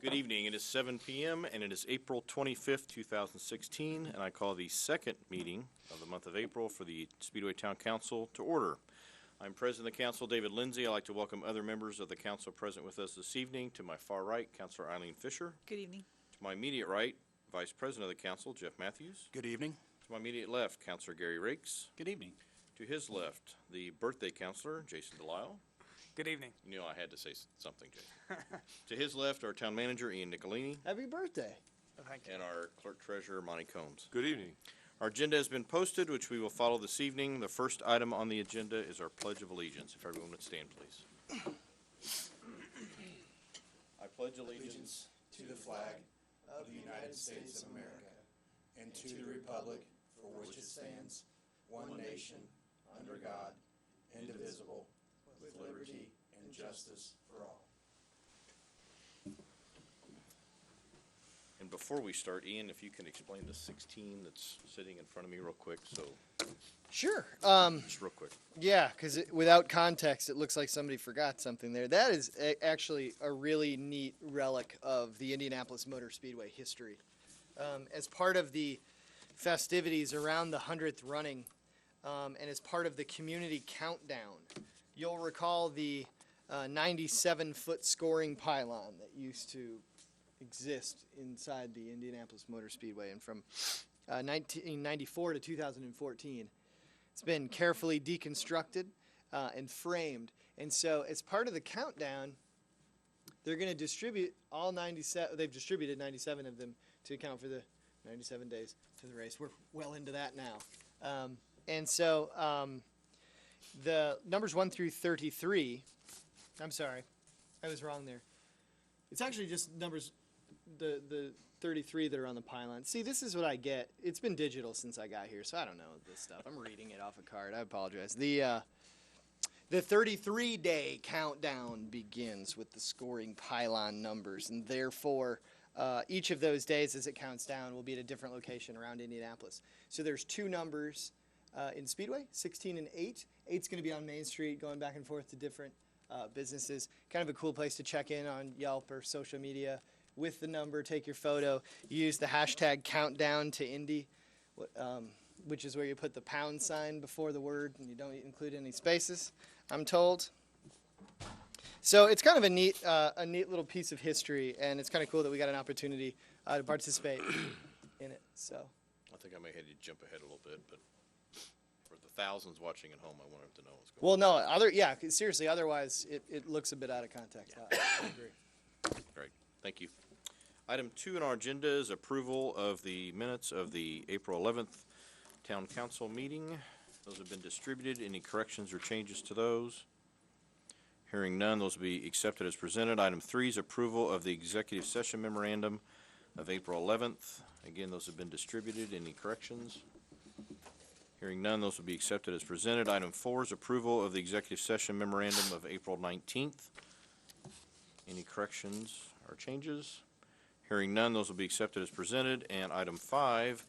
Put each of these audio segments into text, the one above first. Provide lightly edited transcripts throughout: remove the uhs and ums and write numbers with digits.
Good evening. It is 7 p.m. and it is April 25th, 2016, and I call the second meeting of the month of April for the Speedway Town Council to order. I'm President of the Council, David Lindsay. I'd like to welcome other members of the Council present with us this evening. To my far right, Councilor Eileen Fisher. Good evening. To my immediate right, Vice President of the Council, Jeff Matthews. Good evening. To my immediate left, Councilor Gary Rakes. Good evening. To his left, the birthday Councilor, Jason Delisle. Good evening. You know I had to say something, Jason. To his left, our Town Manager, Ian Nicolini. Happy birthday. Thank you. And our Clerk Treasurer, Monty Combs. Good evening. Our agenda has been posted, which we will follow this evening. The first item on the agenda is our Pledge of Allegiance. If everyone would stand, please. I pledge allegiance To the flag of the United States of America and to the republic for which it stands, one nation, under God, indivisible, with liberty and justice for all. And before we start, Ian, if you can explain the 16 that's sitting in front of me real quick, Sure. just real quick. Yeah, because without context, it looks like somebody forgot something there. That is actually a really neat relic of the Indianapolis Motor Speedway history. As part of the festivities around the 100th running, and as part of the community countdown, you'll recall the 97-foot scoring pylon that used to exist inside the Indianapolis Motor Speedway. And from 1994 to 2014, it's been carefully deconstructed and framed. And so as part of the countdown, they're going to distribute all 97. They've distributed 97 of them to account for the 97 days to the race. We're well into that now. And so the numbers 1 through 33, I'm sorry, I was wrong there. It's actually just numbers, the 33 that are on the pylon. See, this is what I get. It's been digital since I got here, so I don't know this stuff. I'm reading it off a card. I apologize. The 33-day countdown begins with the scoring pylon numbers, and therefore each of those days as it counts down will be at a different location around Indianapolis. So there's two numbers in Speedway, 16 and 8. 8's going to be on Main Street, going back and forth to different businesses. Kind of a cool place to check in on Yelp or social media with the number, take your photo. Use the hashtag countdown to Indy, which is where you put the pound sign before the word and you don't include any spaces, I'm told. So it's kind of a neat little piece of history, and it's kind of cool that we got an opportunity to participate in it. So I think I may have to jump ahead a little bit, but for the thousands watching at home, I want them to know what's going on. Well, no, seriously, otherwise it looks a bit out of context. I agree. Great. Thank you. Item 2 on our agenda is approval of the minutes of the April 11th Town Council meeting. Those have been distributed. Any corrections or changes to those? Hearing none, those will be accepted as presented. Item 3 is approval of the executive session memorandum of April 11th. Again, those have been distributed. Any corrections? Hearing none, those will be accepted as presented. Item 4 is approval of the executive session memorandum of April 19th. Any corrections or changes? Hearing none, those will be accepted as presented. And item 5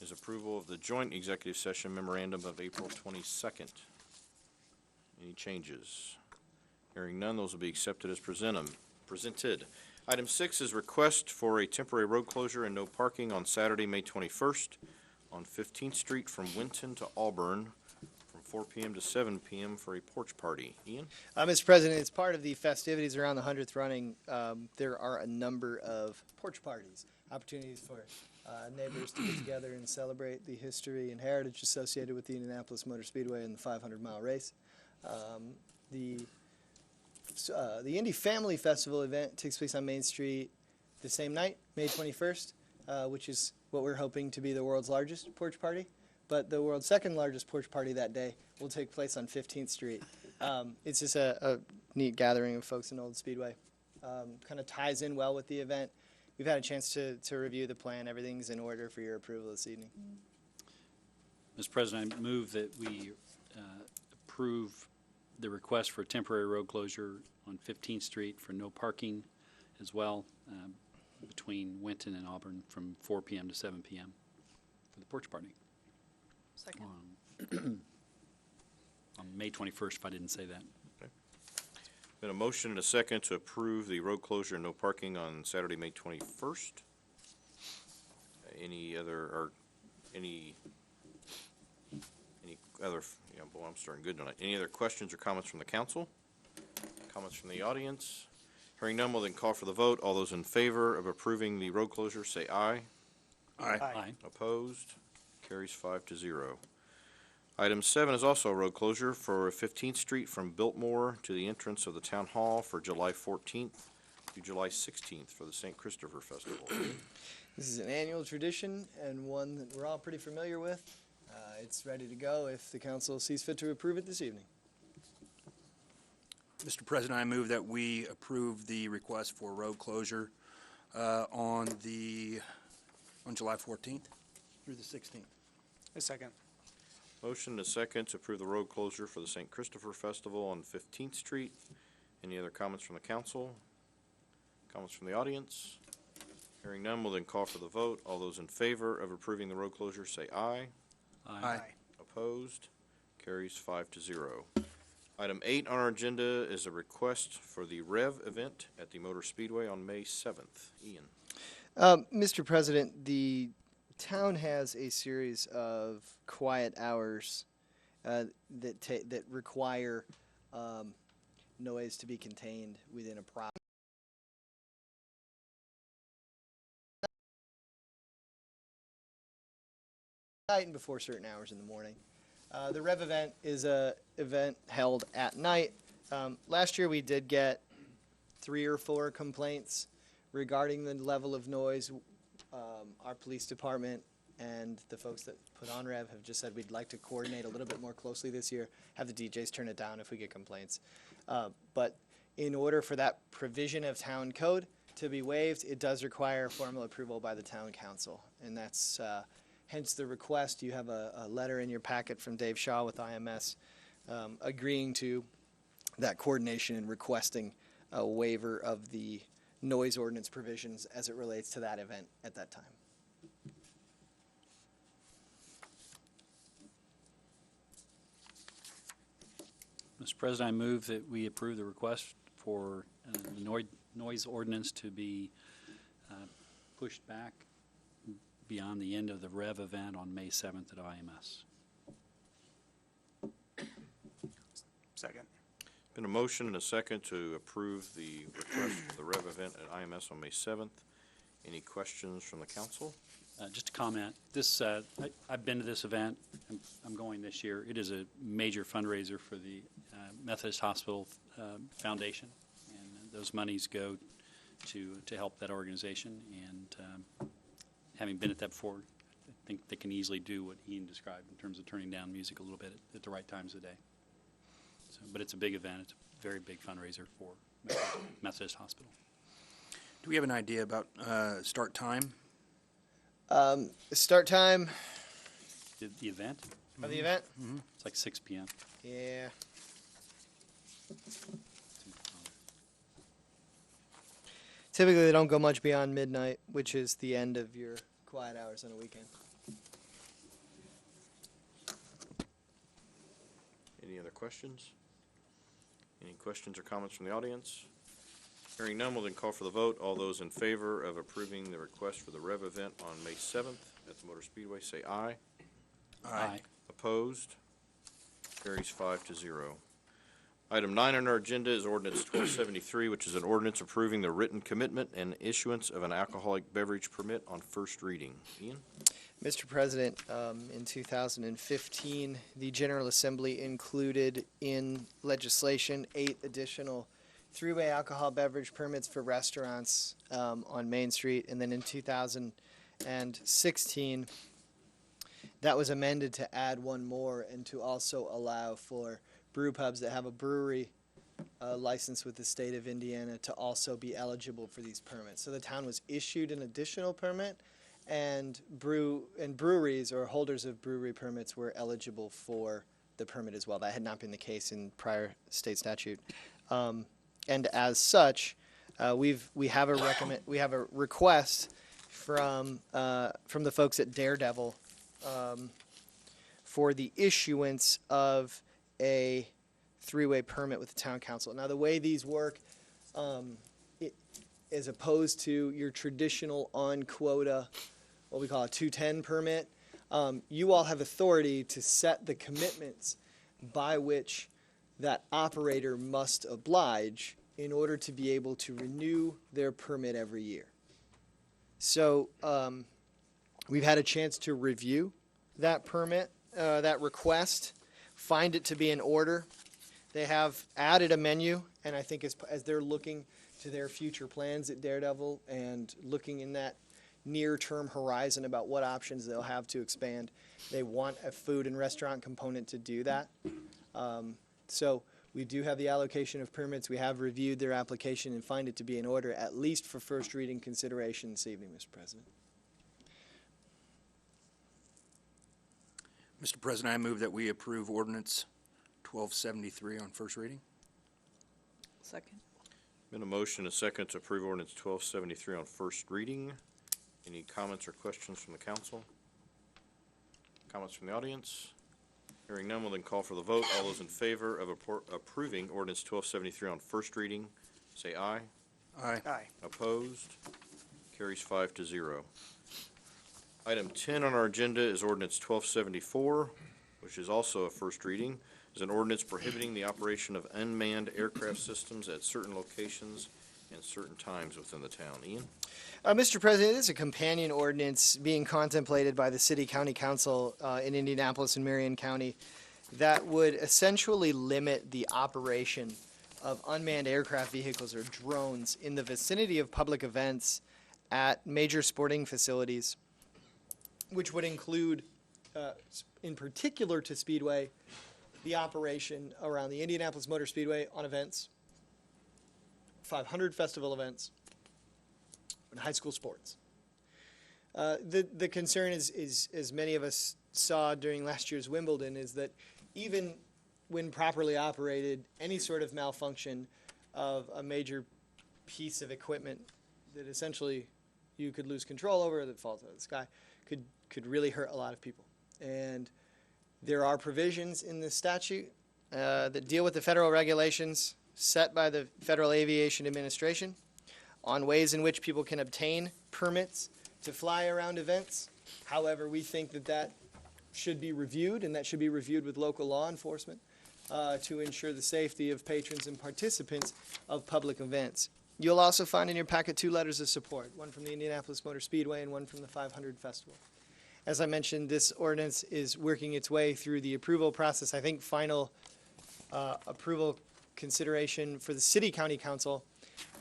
is approval of the joint executive session memorandum of April 22nd. Any changes? Hearing none, those will be accepted as presented. Item 6 is request for a temporary road closure and no parking on Saturday, May 21st on 15th Street from Winton to Auburn from 4 p.m. to 7 p.m. for a porch party. Ian? Mr. President, as part of the festivities around the 100th running, there are a number of porch parties, opportunities for neighbors to get together and celebrate the history and heritage associated with the Indianapolis Motor Speedway and the 500-mile race. The Indy Family Festival event takes place on Main Street the same night, May 21st, which is what we're hoping to be the world's largest porch party. But the world's second largest porch party that day will take place on 15th Street. It's just a neat gathering of folks in Old Speedway. Kind of ties in well with the event. We've had a chance to review the plan. Everything's in order for your approval this evening. Mr. President, I move that we approve the request for temporary road closure on 15th Street for no parking as well between Winton and Auburn from 4 p.m. to 7 p.m. for the porch party. Second. On May 21st, if I didn't say that. Okay. Been a motion and a second to approve the road closure and no parking on Saturday, May 21st. Any other, any other, yeah, boy, I'm starting good tonight. Any other questions or comments from the council? Comments from the audience? Hearing none, we'll then call for the vote. All those in favor of approving the road closure, say aye. Aye. Opposed? Carries 5-0. Item 7 is also a road closure for 15th Street from Biltmore to the entrance of the Town Hall for July 14th to July 16th for the St. Christopher Festival. This is an annual tradition and one that we're all pretty familiar with. It's ready to go if the council sees fit to approve it this evening. Mr. President, I move that we approve the request for road closure on July 14th through the 16th. A second. Motion and a second to approve the road closure for the St. Christopher Festival on 15th Street. Any other comments from the council? Comments from the audience? Hearing none, we'll then call for the vote. All those in favor of approving the road closure, say aye. Aye. Opposed? Carries 5-0. Item 8 on our agenda is a request for the Rev event at the Motor Speedway on May 7th. Ian. Mr. President, the town has a series of quiet hours that require noise to be contained within a proper night and before certain hours in the morning. The Rev event is a event held at night. Last year we did get 3 or 4 complaints regarding the level of noise. Our police department and the folks that put on Rev have just said we'd like to coordinate a little bit more closely this year, have the DJs turn it down if we get complaints. But in order for that provision of town code to be waived, it does require formal approval by the town council. And that's hence the request. You have a letter in your packet from Dave Shaw with IMS agreeing to that coordination and requesting a waiver of the noise ordinance provisions as it relates to that event at that time. Mr. President, I move that we approve the request for the noise ordinance to be pushed back beyond the end of the Rev event on May 7th at IMS. Second. Been a motion and a second to approve the request for the Rev event at IMS on May 7th. Any questions from the council? Just a comment. This I've been to this event. I'm going this year. It is a major fundraiser for the Methodist Hospital Foundation, and those monies go to help that organization. And having been at that before, I think they can easily do what Ian described in terms of turning down music a little bit at the right times of the day. So, but it's a big event. It's a very big fundraiser for Methodist Hospital. Do we have an idea about start time? Start time The event? of the event? It's like 6 p.m. Yeah. Typically, they don't go much beyond midnight, which is the end of your quiet hours on a weekend. Any other questions? Any questions or comments from the audience? Hearing none, we'll then call for the vote. All those in favor of approving the request for the Rev event on May 7th at the Motor Speedway, say aye. Aye. Opposed? Carries 5-0. Item 9 on our agenda is ordinance 1273, which is an ordinance approving the written commitment and issuance of an alcoholic beverage permit on first reading. Ian? Mr. President, in 2015, the General Assembly included in legislation 8 additional three-way alcohol beverage permits for restaurants on Main Street. And then in 2016, that was amended to add one more and to also allow for brew pubs that have a brewery license with the state of Indiana to also be eligible for these permits. So the town was issued an additional permit, and breweries or holders of brewery permits were eligible for the permit as well. That had not been the case in prior state statute. And as such, we have a request from the folks at Daredevil for the issuance of a three-way permit with the town council. Now, the way these work, as opposed to your traditional on-quota, what we call a 210 permit, you all have authority to set the commitments by which that operator must oblige in order to be able to renew their permit every year. So we've had a chance to review that permit, that request, find it to be in order. They have added a menu, and I think as they're looking to their future plans at Daredevil and looking in that near-term horizon about what options they'll have to expand, they want a food and restaurant component to do that. So we do have the allocation of permits. We have reviewed their application and find it to be in order, at least for first reading consideration this evening, Mr. President. Mr. President, I move that we approve ordinance 1273 on first reading. Second. Been a motion, a second, to approve ordinance 1273 on first reading. Any comments or questions from the council? Comments from the audience? Hearing none, we'll then call for the vote. All those in favor of approving ordinance 1273 on first reading, say aye. Aye. Aye. Opposed? Carries 5-0. Item 10 on our agenda is ordinance 1274, which is also a first reading. Is an ordinance prohibiting the operation of unmanned aircraft systems at certain locations and certain times within the town. Ian? Mr. President, this is a companion ordinance being contemplated by the City County Council in Indianapolis and Marion County that would essentially limit the operation of unmanned aircraft vehicles or drones in the vicinity of public events at major sporting facilities, which would include, in particular to Speedway, the operation around the Indianapolis Motor Speedway on events, 500 festival events, and high school sports. The concern is, as many of us saw during last year's Wimbledon, is that even when properly operated, any sort of malfunction of a major piece of equipment that essentially you could lose control over, that falls out of the sky, could really hurt a lot of people. And there are provisions in the statute that deal with the federal regulations set by the Federal Aviation Administration on ways in which people can obtain permits to fly around events. However, we think that should be reviewed, and that should be reviewed with local law enforcement to ensure the safety of patrons and participants of public events. You'll also find in your packet 2 letters of support, one from the Indianapolis Motor Speedway and one from the 500 Festival. As I mentioned, this ordinance is working its way through the approval process. I think final approval consideration for the City County Council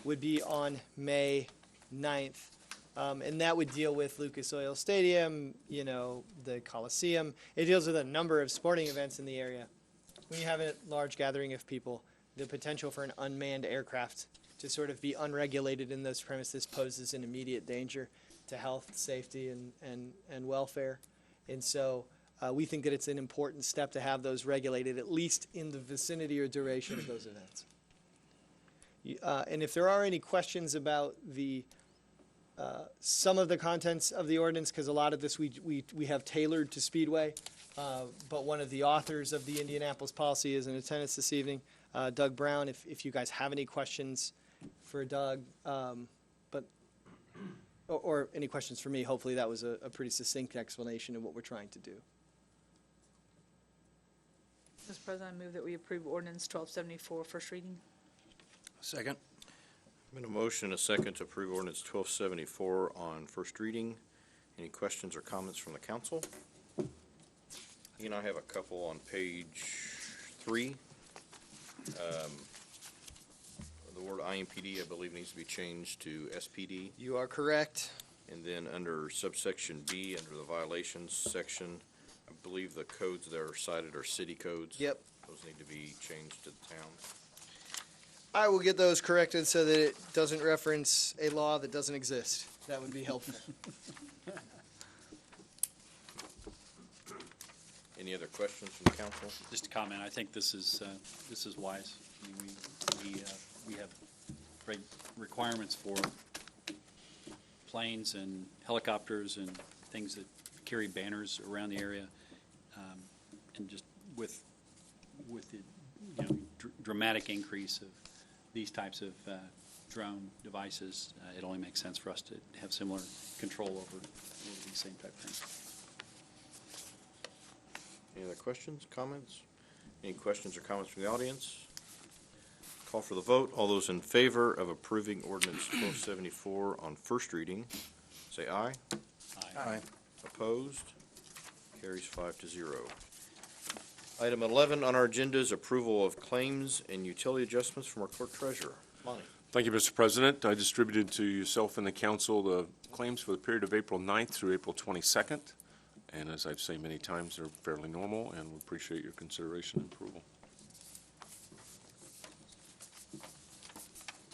would be on May 9th. And that would deal with Lucas Oil Stadium, the Coliseum. It deals with a number of sporting events in the area. When you have a large gathering of people, the potential for an unmanned aircraft to sort of be unregulated in those premises poses an immediate danger to health, safety, and welfare. And so we think that it's an important step to have those regulated, at least in the vicinity or duration of those events. And if there are any questions about some of the contents of the ordinance, because a lot of this we have tailored to Speedway, but one of the authors of the Indianapolis policy is in attendance this evening, Doug Brown. If you guys have any questions for Doug, or any questions for me, hopefully that was a pretty succinct explanation of what we're trying to do. Mr. President, I move that we approve ordinance 1274, first reading. Second. Been a motion, a second, to approve ordinance 1274 on first reading. Any questions or comments from the council? Ian, I have a couple on page 3. The word IMPD, I believe, needs to be changed to SPD. You are correct. And then under subsection B, under the violations section, I believe the codes that are cited are city codes. Yep. Those need to be changed to the town. I will get those corrected so that it doesn't reference a law that doesn't exist. That would be helpful. Any other questions from the council? Just a comment, I think this is wise. I mean, we have requirements for planes and helicopters and things that carry banners around the area. And just with the, dramatic increase of these types of drone devices, it only makes sense for us to have similar control over these same type of things. Any other questions, comments? Any questions or comments from the audience? Call for the vote. All those in favor of approving ordinance 1274 on first reading, say aye. Aye. Opposed? Carries 5-0. Item 11 on our agenda is approval of claims and utility adjustments from our clerk treasurer. Monty. Thank you, Mr. President. I distributed to yourself and the council the claims for the period of April 9th through April 22nd. And as I've said many times, they're fairly normal, and we appreciate your consideration and approval.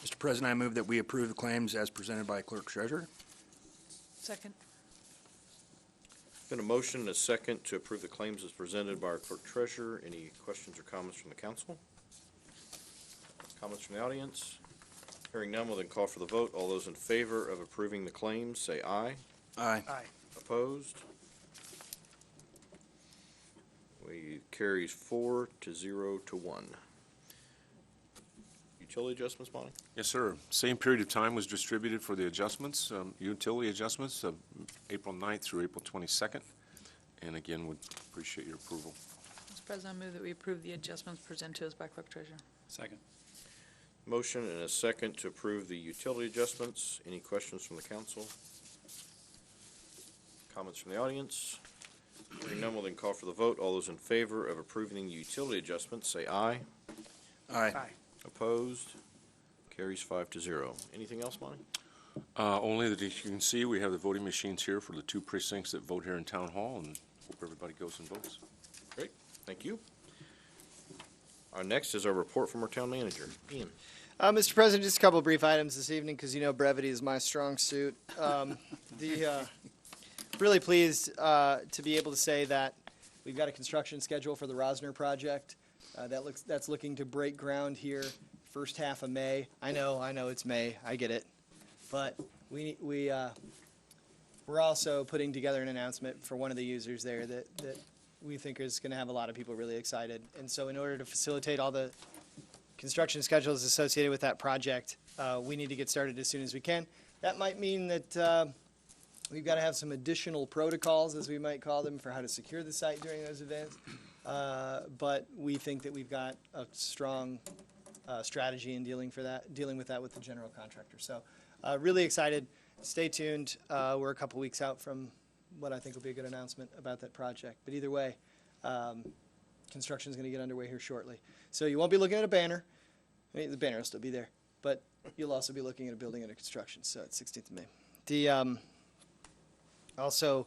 Mr. President, I move that we approve the claims as presented by Clerk Treasurer. Second. Been a motion and a second to approve the claims as presented by our clerk treasurer. Any questions or comments from the council? Comments from the audience? Hearing none, we'll then call for the vote. All those in favor of approving the claims, say aye. Aye. Aye. Opposed? Carries 4-0 to 1. Utility adjustments, Monty? Yes, sir. Same period of time was distributed for the adjustments, utility adjustments, April 9th through April 22nd. And again, would appreciate your approval. Mr. President, I move that we approve the adjustments presented to us by clerk treasurer. Second. Motion and a second to approve the utility adjustments. Any questions from the council? Comments from the audience? Hearing none, we'll then call for the vote. All those in favor of approving the utility adjustments, say aye. Aye. Aye. Opposed? Carries 5-0. Anything else, Monty? Only that, as you can see, we have the voting machines here for the 2 precincts that vote here in Town Hall, and hope everybody goes and votes. Great, thank you. Our next is our report from our town manager. Ian. Mr. President, just a couple of brief items this evening, because you know brevity is my strong suit. Really pleased to be able to say that we've got a construction schedule for the Rosner project. That's looking to break ground here first half of May. I know it's May. I get it, but we're also putting together an announcement for one of the users there that we think is going to have a lot of people really excited. And so, in order to facilitate all the construction schedules associated with that project, we need to get started as soon as we can. That might mean that we've got to have some additional protocols, as we might call them, for how to secure the site during those events. But we think that we've got a strong strategy in dealing with that with the general contractor. So really excited. Stay tuned. We're a couple weeks out from what I think will be a good announcement about that project. But either way, construction is going to get underway here shortly. So you won't be looking at a banner. I mean, the banner will still be there, but you'll also be looking at a building under construction. So it's 16th of May. The also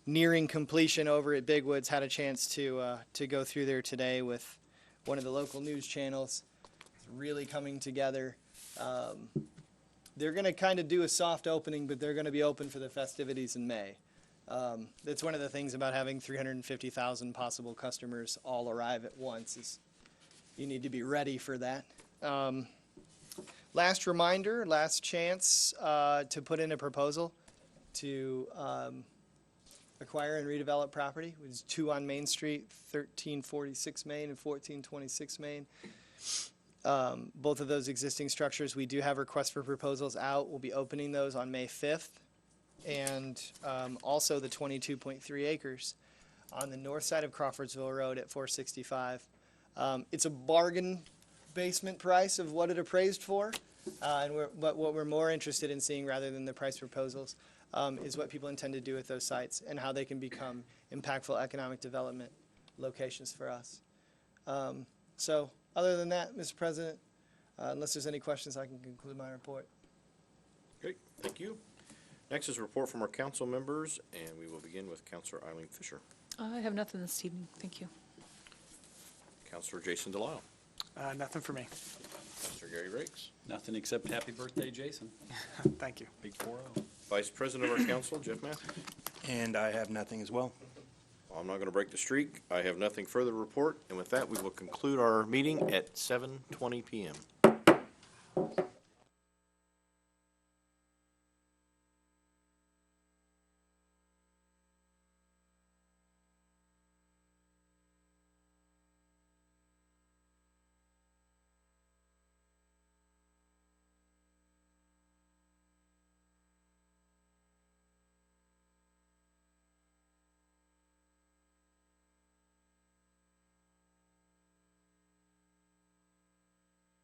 nearing completion over at Big Woods. Had a chance to go through there today with one of the local news channels. It's really coming together. They're going to kind of do a soft opening, but they're going to be open for the festivities in May. That's one of the things about having 350,000 possible customers all arrive at once is you need to be ready for that. Last reminder, last chance to put in a proposal to acquire and redevelop property. It was 2 on Main Street, 1346 Main and 1426 Main. Both of those existing structures, we do have requests for proposals out. We'll be opening those on May 5th. And also the 22.3 acres on the north side of Crawfordsville Road at 465. It's a bargain basement price of what it appraised for. But what we're more interested in seeing rather than the price proposals is what people intend to do with those sites and how they can become impactful economic development locations for us. So other than that, Mr. President, unless there's any questions, I can conclude my report. Great, thank you. Next is a report from our council members, and we will begin with Councilor Eileen Fisher. I have nothing this evening. Thank you. Councilor Jason Delisle. Nothing for me. Councilor Gary Rakes. Nothing except happy birthday, Jason. Thank you. Big 4-0. Vice President of our council, Jeff Matthews. And I have nothing as well. I'm not going to break the streak. I have nothing further to report, and with that, we will conclude our meeting at 7:20 p.m.